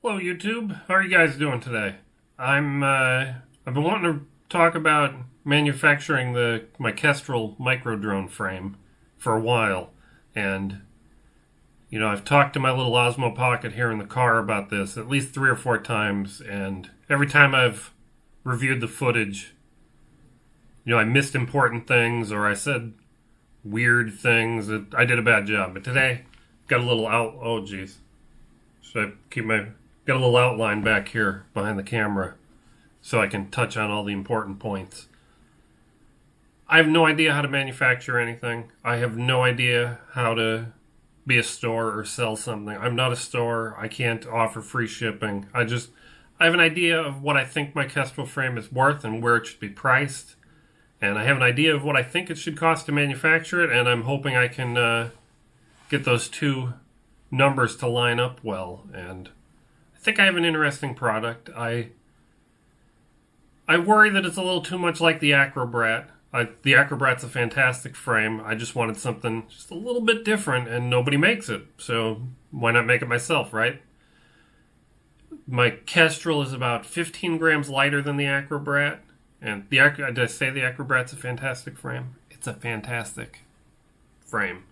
Hello, YouTube. How are you guys doing today? I've been wanting to talk about manufacturing my Kestrel micro drone frame for a while, and I've talked to my little Osmo Pocket here in the car about this at least 3 or 4 times, and every time I've reviewed the footage, I missed important things or I said weird things that I did a bad job. But today, got a little out. Oh, geez. Should I keep my got a little outline back here behind the camera so I can touch on all the important points. I have no idea how to manufacture anything. I have no idea how to be a store or sell something. I'm not a store. I can't offer free shipping. I have an idea of what I think my Kestrel frame is worth and where it should be priced. And I have an idea of what I think it should cost to manufacture it, and I'm hoping I can get those two numbers to line up well. And I think I have an interesting product. I worry that it's a little too much like the Acrobrat. The Acrobrat's a fantastic frame. I just wanted something just a little bit different, and nobody makes it. So why not make it myself, right? My Kestrel is about 15 grams lighter than the Acrobrat. And did I say the Acrobrat's a fantastic frame? It's a fantastic frame.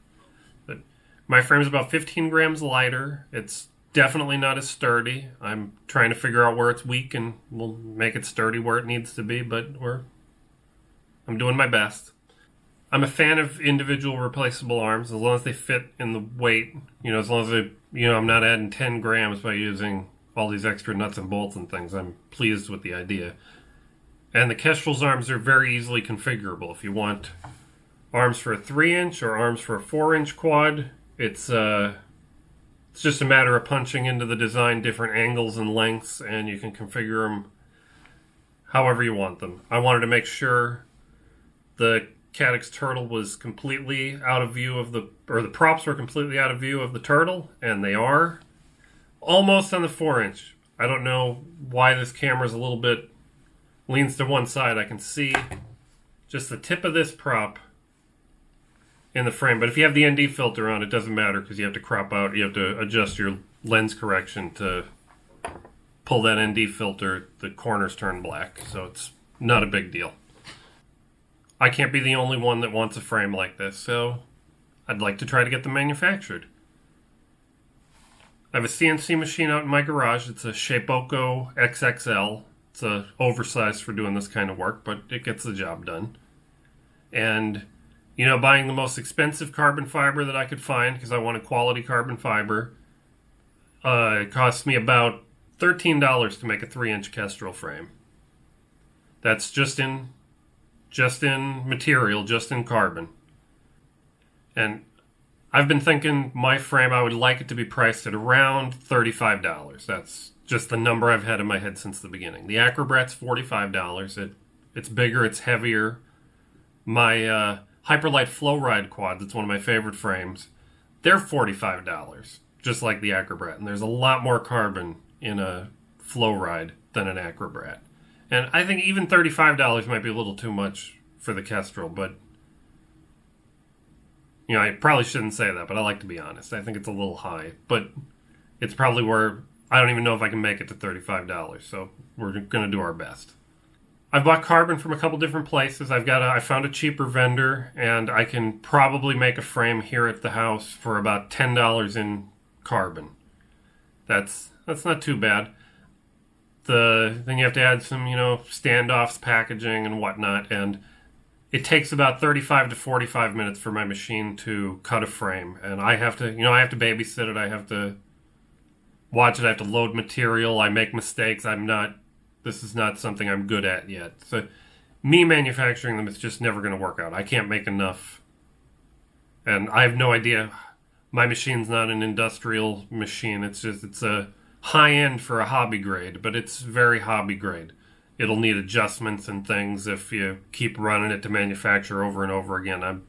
But my frame is about 15 grams lighter. It's definitely not as sturdy. I'm trying to figure out where it's weak, and we'll make it sturdy where it needs to be, but I'm doing my best. I'm a fan of individual replaceable arms, as long as they fit in the weight. As long as I'm not adding 10 grams by using all these extra nuts and bolts and things. I'm pleased with the idea. And the Kestrel's arms are very easily configurable. If you want arms for a 3-inch or arms for a 4-inch quad, it's just a matter of punching into the design different angles and lengths, and you can configure them however you want them. I wanted to make sure the Caddx turtle was completely out of view of the props were completely out of view of the turtle, and they are almost on the 4-inch. I don't know why this camera's a little bit leans to one side. I can see just the tip of this prop in the frame. But if you have the ND filter on, it doesn't matter because you have to crop out. You have to adjust your lens correction to pull that ND filter. The corners turn black, so it's not a big deal. I can't be the only one that wants a frame like this, so I'd like to try to get them manufactured. I have a CNC machine out in my garage. It's a Shapeoko XXL. It's oversized for doing this kind of work, but it gets the job done. And, buying the most expensive carbon fiber that I could find, because I wanted quality carbon fiber, it cost me about $13 to make a 3-inch Kestrel frame. That's just in material, just in carbon. And I've been thinking my frame, I would like it to be priced at around $35. That's just the number I've had in my head since the beginning. The Acrobrat's $45. It's bigger, it's heavier. My Hyperlight Flow Ride quad, that's one of my favorite frames, they're $45, just like the Acrobrat. And there's a lot more carbon in a Flow Ride than an Acrobrat. And I think even $35 might be a little too much for the Kestrel, but I probably shouldn't say that, but I like to be honest. I think it's a little high, but it's probably where I don't even know if I can make it to $35, so we're going to do our best. I've bought carbon from a couple different places. I found a cheaper vendor, and I can probably make a frame here at the house for about $10 in carbon. That's not too bad. Then you have to add some, standoffs, packaging, and whatnot, and it takes about 35 to 45 minutes for my machine to cut a frame, and I have to babysit it. I have to watch it. I have to load material. I make mistakes. This is not something I'm good at yet. So me manufacturing them is just never going to work out. I can't make enough. And I have no idea. My machine's not an industrial machine. It's a high end for a hobby grade, but it's very hobby grade. It'll need adjustments and things if you keep running it to manufacture over and over again.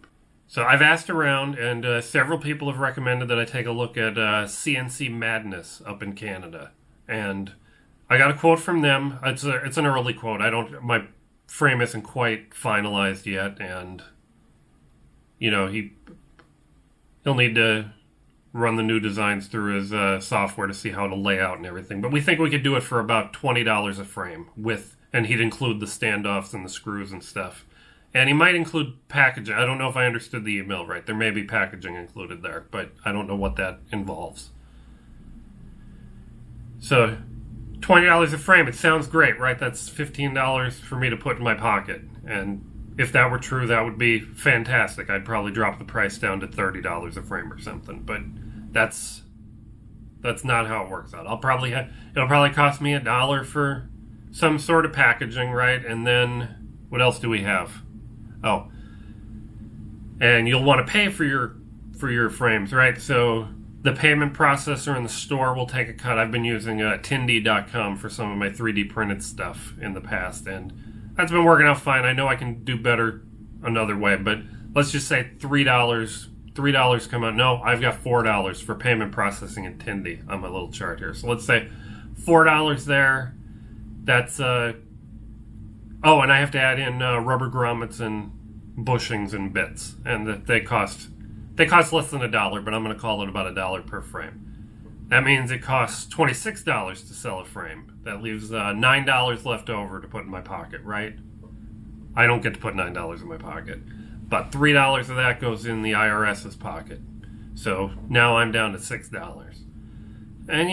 So I've asked around, and several people have recommended that I take a look at CNC Madness up in Canada. And I got a quote from them. It's an early quote. My frame isn't quite finalized yet, and he'll need to run the new designs through his software to see how to lay out and everything. But we think we could do it for about $20 a frame and he'd include the standoffs and the screws and stuff. And he might include packaging. I don't know if I understood the email right. There may be packaging included there, but I don't know what that involves. So, $20 a frame. It sounds great, right? That's $15 for me to put in my pocket. And if that were true, that would be fantastic. I'd probably drop the price down to $30 a frame or something. But that's not how it works out. It'll probably cost me $1 for some sort of packaging, right? And then what else do we have? Oh, and you'll want to pay for your frames, right? So the payment processor in the store will take a cut. I've been using Tindy.com for some of my 3D printed stuff in the past, and that's been working out fine. I know I can do better another way, but let's just say $3 come out. No, I've got $4 for payment processing in Tindy on my little chart here. So let's say $4 there. That's oh, and I have to add in rubber grommets and bushings and bits, and they cost less than $1, but I'm going to call it about $1 per frame. That means it costs $26 to sell a frame. That leaves $9 left over to put in my pocket, right? I don't get to put $9 in my pocket, but $3 of that goes in the IRS's pocket. So now I'm down to $6. And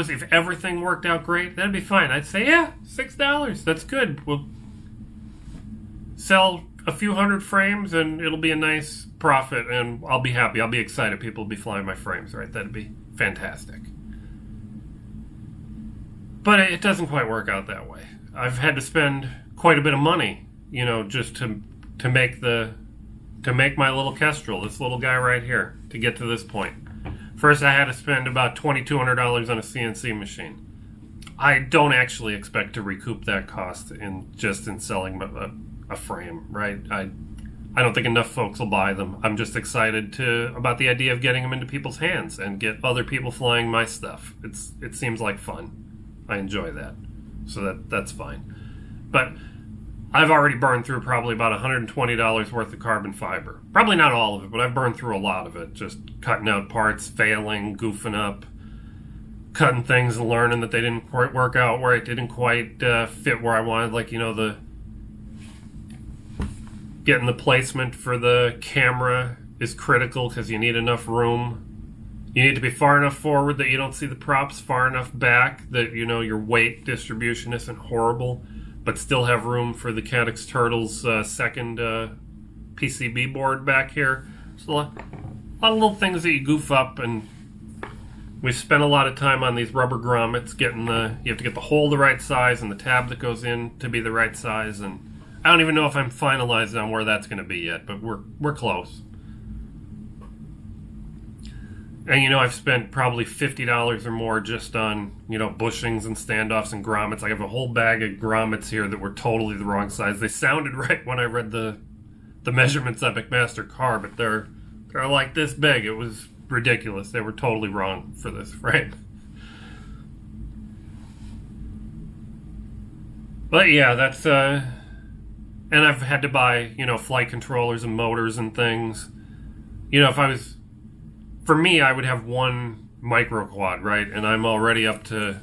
if everything worked out great, that'd be fine. I'd say, yeah, $6. That's good. We'll sell a few hundred frames and it'll be a nice profit and I'll be happy. I'll be excited. People will be flying my frames, right? That'd be fantastic. But it doesn't quite work out that way. I've had to spend quite a bit of money, just to make my little Kestrel, this little guy right here, to get to this point. First, I had to spend about $2,200 on a CNC machine. I don't actually expect to recoup that cost in selling a frame, right? I don't think enough folks will buy them. I'm just excited about the idea of getting them into people's hands and get other people flying my stuff. It seems like fun. I enjoy that. So that's fine. But I've already burned through probably about $120 worth of carbon fiber. Probably not all of it, but I've burned through a lot of it. Just cutting out parts, failing, goofing up, cutting things and learning that they didn't quite work out where it didn't quite fit where I wanted. Like, getting the placement for the camera is critical because you need enough room. You need to be far enough forward that you don't see the props, far enough back that your weight distribution isn't horrible, but still have room for the Cadix Turtles second PCB board back here. So a lot of little things that you goof up, and we've spent a lot of time on these rubber grommets, you have to get the hole the right size and the tab that goes in to be the right size, and I don't even know if I'm finalized on where that's going to be yet, but we're close. And I've spent probably $50 or more just on bushings and standoffs and grommets. I have a whole bag of grommets here that were totally the wrong size. They sounded right when I read the measurements of McMaster car, but they're like this big. It was ridiculous. They were totally wrong for this frame. But yeah, that's and I've had to buy flight controllers and motors and things. For me, I would have one Microquad, right? And I'm already up to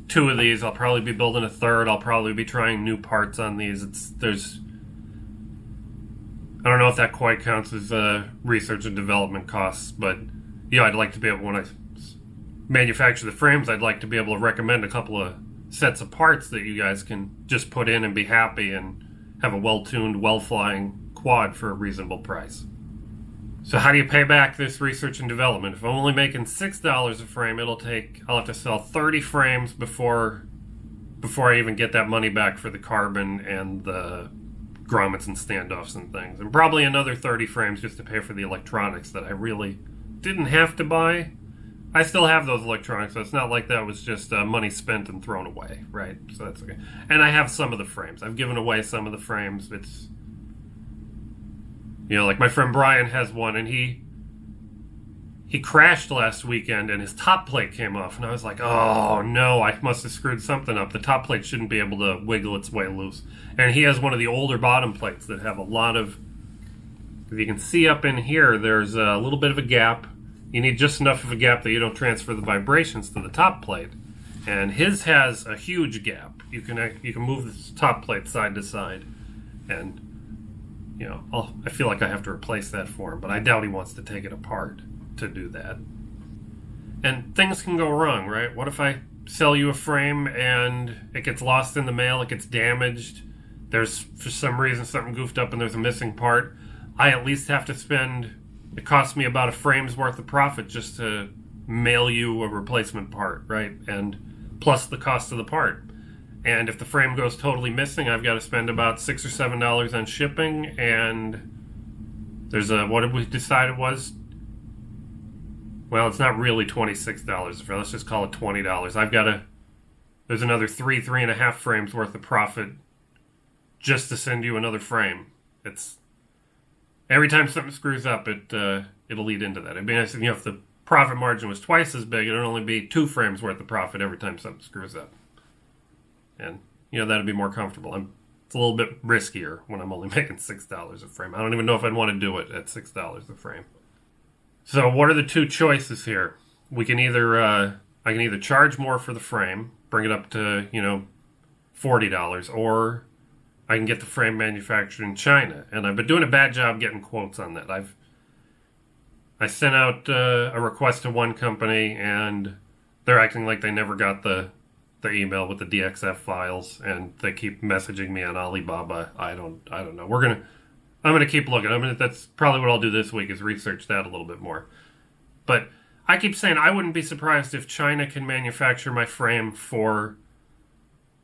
2 of these. I'll probably be building a third. I'll probably be trying new parts on these. I don't know if that quite counts as research and development costs, but I'd like to be able, when I manufacture the frames, I'd like to be able to recommend a couple of sets of parts that you guys can just put in and be happy and have a well-tuned, well-flying quad for a reasonable price. So how do you pay back this research and development? If I'm only making $6 a frame, I'll have to sell 30 frames before I even get that money back for the carbon and the grommets and standoffs and things. And probably another 30 frames just to pay for the electronics that I really didn't have to buy. I still have those electronics, so it's not like that was just money spent and thrown away, right? So that's okay. And I have some of the frames. I've given away some of the frames. It's like my friend Brian has one, and he crashed last weekend, and his top plate came off, and I was like, oh no, I must have screwed something up. The top plate shouldn't be able to wiggle its way loose. And he has one of the older bottom plates that have a lot of, if you can see up in here, there's a little bit of a gap, you need just enough of a gap that you don't transfer the vibrations to the top plate. And his has a huge gap. You can move the top plate side to side, and I feel like I have to replace that for him, but I doubt he wants to take it apart to do that. And things can go wrong, right? What if I sell you a frame and it gets lost in the mail, it gets damaged, there's for some reason something goofed up and there's a missing part? I at least have to spend, it costs me about a frame's worth of profit just to mail you a replacement part, right? And plus the cost of the part. And if the frame goes totally missing, I've got to spend about $6 or $7 on shipping, and there's what did we decide it was? Well, it's not really $26. Let's just call it $20. There's another 3.5 frames worth of profit just to send you another frame. It's every time something screws up, it'll lead into that. It'd be nice if the profit margin was twice as big, it'd only be 2 frames worth of profit every time something screws up. And, that'd be more comfortable. It's a little bit riskier when I'm only making $6 a frame. I don't even know if I'd want to do it at $6 a frame. So what are the 2 choices here? We can I can either charge more for the frame, bring it up to, $40, or I can get the frame manufactured in China. And I've been doing a bad job getting quotes on that. I sent out a request to one company, and they're acting like they never got the email with the DXF files, and they keep messaging me on Alibaba. I don't know. I'm gonna keep looking. That's probably what I'll do this week, is research that a little bit more. But I keep saying I wouldn't be surprised if China can manufacture my frame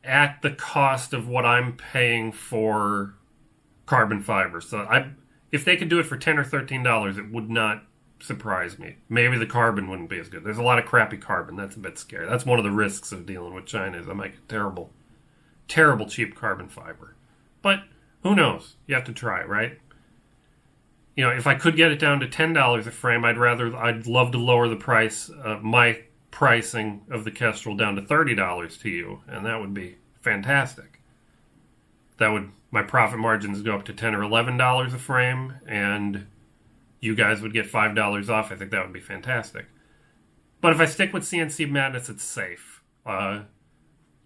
at the cost of what I'm paying for carbon fiber. So if they could do it for $10 or $13, it would not surprise me. Maybe the carbon wouldn't be as good. There's a lot of crappy carbon. That's a bit scary. That's one of the risks of dealing with China, is I might get terrible cheap carbon fiber. But who knows? You have to try, right? If I could get it down to $10 a frame, I'd love to lower the price of my pricing of the Kestrel down to $30 to you, and that would be fantastic. My profit margins go up to $10 or $11 a frame, and you guys would get $5 off. I think that would be fantastic. But if I stick with CNC Madness, it's safe.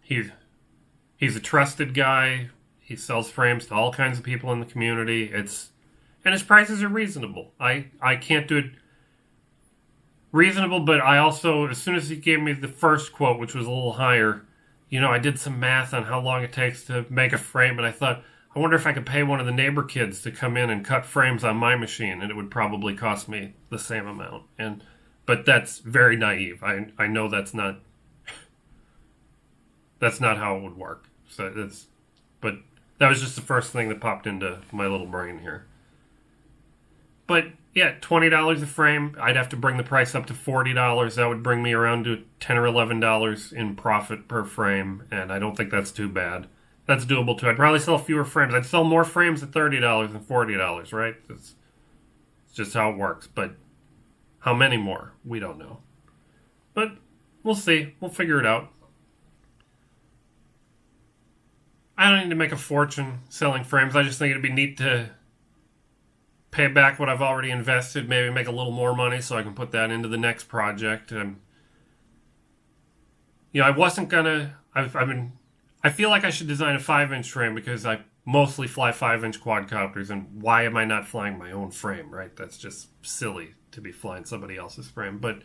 He's a trusted guy. He sells frames to all kinds of people in the community. And his prices are reasonable. I can't do it reasonable, but I also, as soon as he gave me the first quote, which was a little higher, I did some math on how long it takes to make a frame, and I thought, I wonder if I could pay one of the neighbor kids to come in and cut frames on my machine, and it would probably cost me the same amount. But that's very naive. I know that's not how it would work. But that was just the first thing that popped into my little brain here. But yeah, $20 a frame. I'd have to bring the price up to $40. That would bring me around to $10 or $11 in profit per frame, and I don't think that's too bad. That's doable too. I'd probably sell fewer frames. I'd sell more frames at $30 than $40, right? It's just how it works. But how many more? We don't know. But we'll see. We'll figure it out. I don't need to make a fortune selling frames. I just think it'd be neat to pay back what I've already invested, maybe make a little more money so I can put that into the next project. I wasn't gonna. I feel like I should design a 5-inch frame because I mostly fly 5-inch quadcopters, and why am I not flying my own frame, right? That's just silly to be flying somebody else's frame. But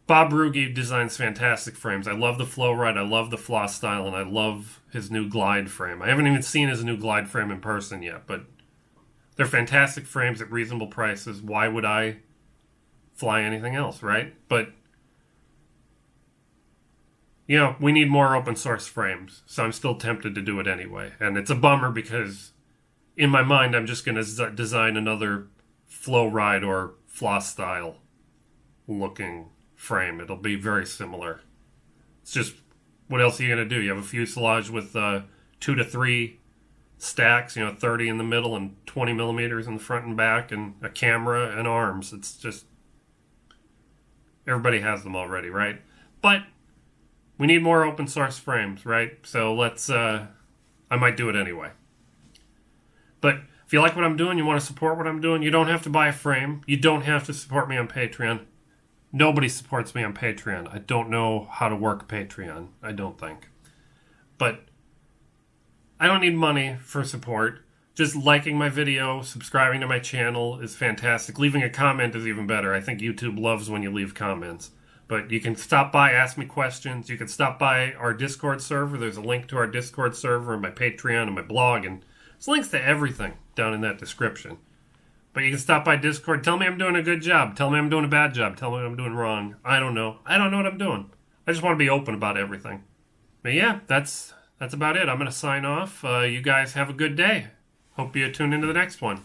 Bob Ruge designs fantastic frames. I love the Flow Ride, I love the Floss Style, and I love his new Glide frame. I haven't even seen his new Glide frame in person yet, but they're fantastic frames at reasonable prices. Why would I fly anything else, right? But we need more open source frames, so I'm still tempted to do it anyway. And it's a bummer because in my mind, I'm just going to design another Flow Ride or Floss Style looking frame. It'll be very similar. It's just, what else are you going to do? You have a fuselage with 2 to 3 stacks, 30 in the middle and 20 millimeters in the front and back, and a camera and arms. It's just, everybody has them already, right? But we need more open source frames, right? So let's, I might do it anyway. But if you like what I'm doing, you want to support what I'm doing, you don't have to buy a frame. You don't have to support me on Patreon. Nobody supports me on Patreon. I don't know how to work Patreon, I don't think. But I don't need money for support. Just liking my video, subscribing to my channel is fantastic. Leaving a comment is even better. I think YouTube loves when you leave comments. But you can stop by, ask me questions. You can stop by our Discord server. There's a link to our Discord server and my Patreon and my blog. And there's links to everything down in that description. But you can stop by Discord. Tell me I'm doing a good job. Tell me I'm doing a bad job. Tell me what I'm doing wrong. I don't know. I don't know what I'm doing. I just want to be open about everything. But yeah, that's about it. I'm going to sign off. You guys have a good day. Hope you tune into the next one.